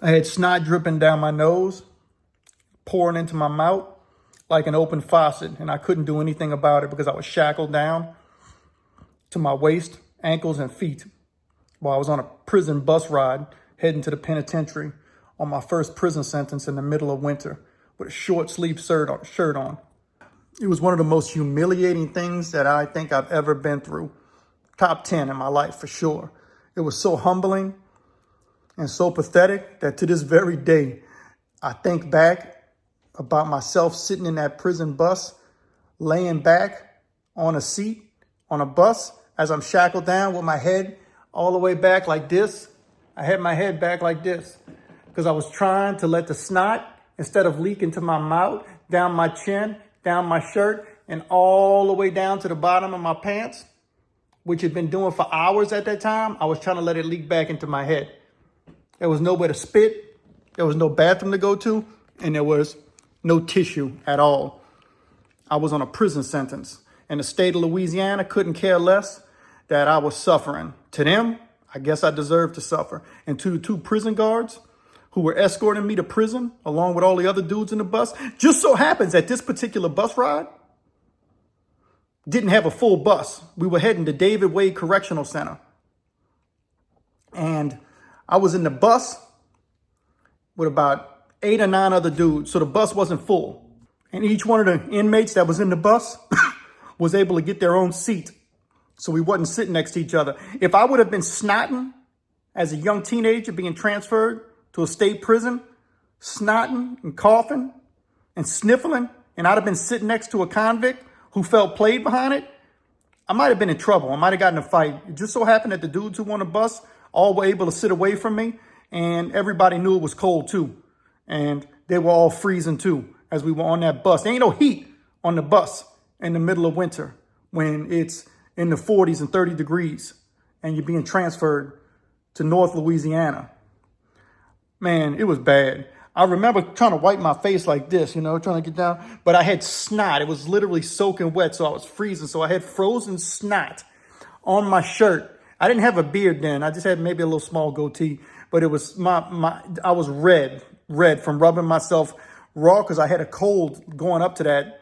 I had snot dripping down my nose, pouring into my mouth like an open faucet, and I couldn't do anything about it because I was shackled down to my waist, ankles, and feet while I was on a prison bus ride heading to the penitentiary on my first prison sentence in the middle of winter with a short sleeve shirt on. It was one of the most humiliating things that I think I've ever been through. Top 10 in my life for sure. It was so humbling and so pathetic that to this very day, I think back about myself sitting in that prison bus, laying back on a seat on a bus as I'm shackled down with my head all the way back like this. I had my head back like this because I was trying to let the snot, instead of leaking to my mouth, down my chin, down my shirt, and all the way down to the bottom of my pants, which had been doing for hours at that time. I was trying to let it leak back into my head. There was nowhere to spit. There was no bathroom to go to, and there was no tissue at all. I was on a prison sentence, and the state of Louisiana couldn't care less that I was suffering. To them, I guess I deserved to suffer. And to the two prison guards who were escorting me to prison, along with all the other dudes in the bus, just so happens that this particular bus ride didn't have a full bus. We were heading to David Wade Correctional Center. And I was in the bus with about 8 or 9 other dudes, so the bus wasn't full. And each one of the inmates that was in the bus was able to get their own seat, so we wasn't sitting next to each other. If I would have been snotting as a young teenager being transferred to a state prison, snotting and coughing and sniffling, and I'd have been sitting next to a convict who felt played behind it, I might have been in trouble. I might have gotten in a fight. It just so happened that the dudes who were on the bus all were able to sit away from me, and everybody knew it was cold too. And they were all freezing too as we were on that bus. There ain't no heat on the bus in the middle of winter when it's in the 40s and 30 degrees and you're being transferred to North Louisiana. Man, it was bad. I remember trying to wipe my face like this, trying to get down, but I had snot. It was literally soaking wet, so I was freezing. So I had frozen snot on my shirt. I didn't have a beard then. I just had maybe a little small goatee, but it was I was red from rubbing myself raw because I had a cold going up to that,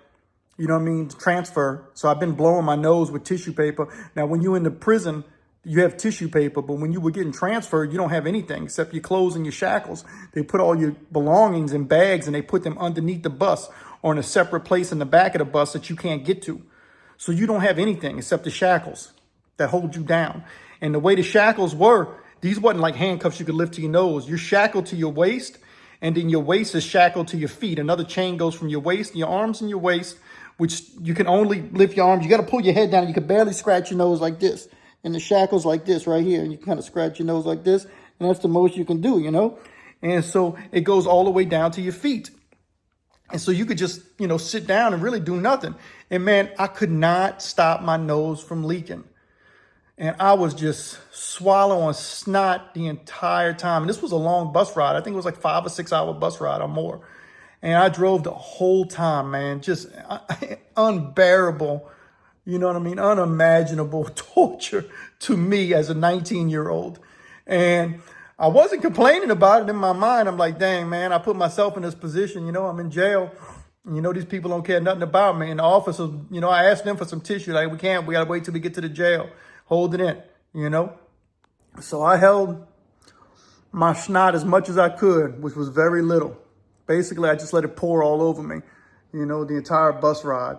transfer. So I've been blowing my nose with tissue paper. Now, when you're in the prison, you have tissue paper, but when you were getting transferred, you don't have anything except your clothes and your shackles. They put all your belongings in bags and they put them underneath the bus or in a separate place in the back of the bus that you can't get to. So you don't have anything except the shackles that hold you down. And the way the shackles were, these wasn't like handcuffs you could lift to your nose. You're shackled to your waist, and then your waist is shackled to your feet. Another chain goes from your waist, your arms and your waist, which you can only lift your arms. You got to pull your head down. You can barely scratch your nose like this. And the shackle's like this right here. And you kind of scratch your nose like this. And that's the most you can do, And so it goes all the way down to your feet. And so you could just, sit down and really do nothing. And man, I could not stop my nose from leaking. And I was just swallowing snot the entire time. And this was a long bus ride. I think it was like 5 or 6 hour bus ride or more. And I drove the whole time, man, just unbearable, unimaginable torture to me as a 19-year-old. And I wasn't complaining about it in my mind. I'm like, dang, man, I put myself in this position. I'm in jail. These people don't care nothing about me. And the officers, I asked them for some tissue. Like, we got to wait till we get to the jail. Hold it in, So I held my snot as much as I could, which was very little. Basically, I just let it pour all over me, the entire bus ride.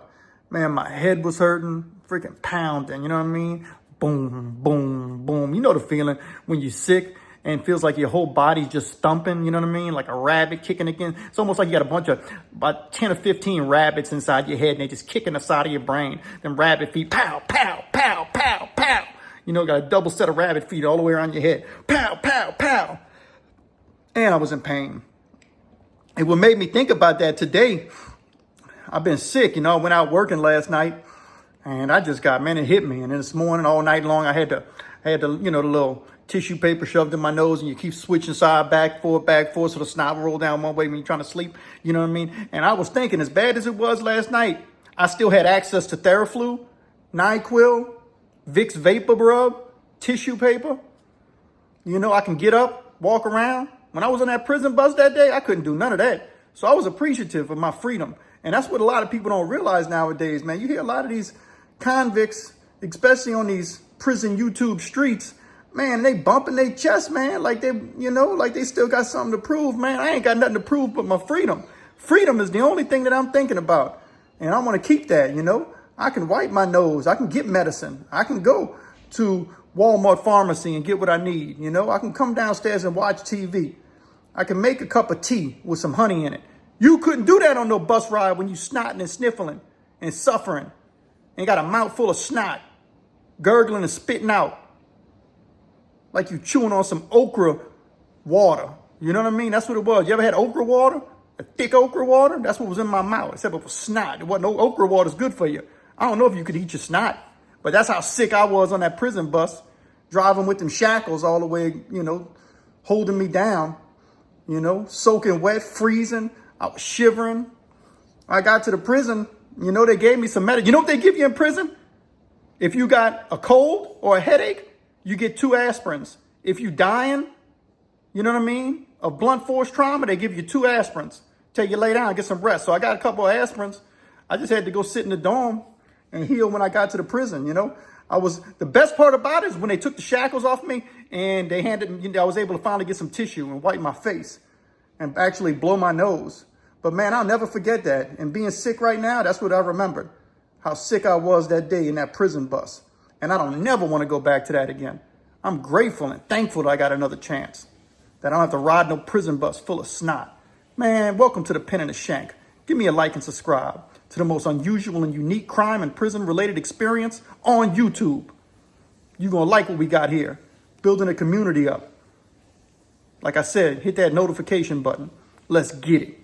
Man, my head was hurting, freaking pounding, you know what I mean? Boom, boom, boom. You know the feeling when you're sick and it feels like your whole body's just thumping, you know what I mean? Like a rabbit kicking again. It's almost like you got a bunch of about 10 or 15 rabbits inside your head and they just kicking the side of your brain. Them rabbit feet, pow, pow, pow, pow, pow. Got a double set of rabbit feet all the way around your head. Pow, pow, pow. And I was in pain. And what made me think about that today, I've been sick, I went out working last night and I just got, it hit me. And then this morning, all night long, I had the the little tissue paper shoved in my nose and you keep switching side, back, forth, so the snot will roll down one way when you're trying to sleep, you know what I mean? And I was thinking, as bad as it was last night, I still had access to Theraflu, NyQuil, Vicks Vapor Rub, tissue paper. I can get up, walk around. When I was on that prison bus that day, I couldn't do none of that. So I was appreciative of my freedom. And that's what a lot of people don't realize nowadays, man. You hear a lot of these convicts, especially on these prison YouTube streets, man, they bumping their chest, man, like they, like they still got something to prove, man. I ain't got nothing to prove but my freedom. Freedom is the only thing that I'm thinking about. And I want to keep that, I can wipe my nose. I can get medicine. I can go to Walmart pharmacy and get what I need. I can come downstairs and watch TV. I can make a cup of tea with some honey in it. You couldn't do that on no bus ride when you snotting and sniffling and suffering and got a mouth full of snot, gurgling and spitting out like you chewing on some okra water. You know what I mean? That's what it was. You ever had okra water? A thick okra water? That's what was in my mouth, except it was snot. It wasn't no okra water's good for you. I don't know if you could eat your snot, but that's how sick I was on that prison bus, driving with them shackles all the way, holding me down, soaking wet, freezing. I was shivering. I got to the prison, they gave me some medicine. You know what they give you in prison? If you got a cold or a headache, you get 2 aspirins. If you dying, you know what I mean, of blunt force trauma, they give you 2 aspirins. Tell you lay down, get some rest. So I got a couple of aspirins. I just had to go sit in the dorm and heal when I got to the prison, the best part about it is when they took the shackles off me and they handed me, I was able to finally get some tissue and wipe my face and actually blow my nose. But man, I'll never forget that. And being sick right now, that's what I remembered. How sick I was that day in that prison bus. And I don't never want to go back to that again. I'm grateful and thankful that I got another chance. That I don't have to ride no prison bus full of snot. Man, welcome to the Pen and the Shank. Give me a like and subscribe to the most unusual and unique crime and prison related experience on YouTube. You're going to like what we got here. Building a community up. Like I said, hit that notification button. Let's get it.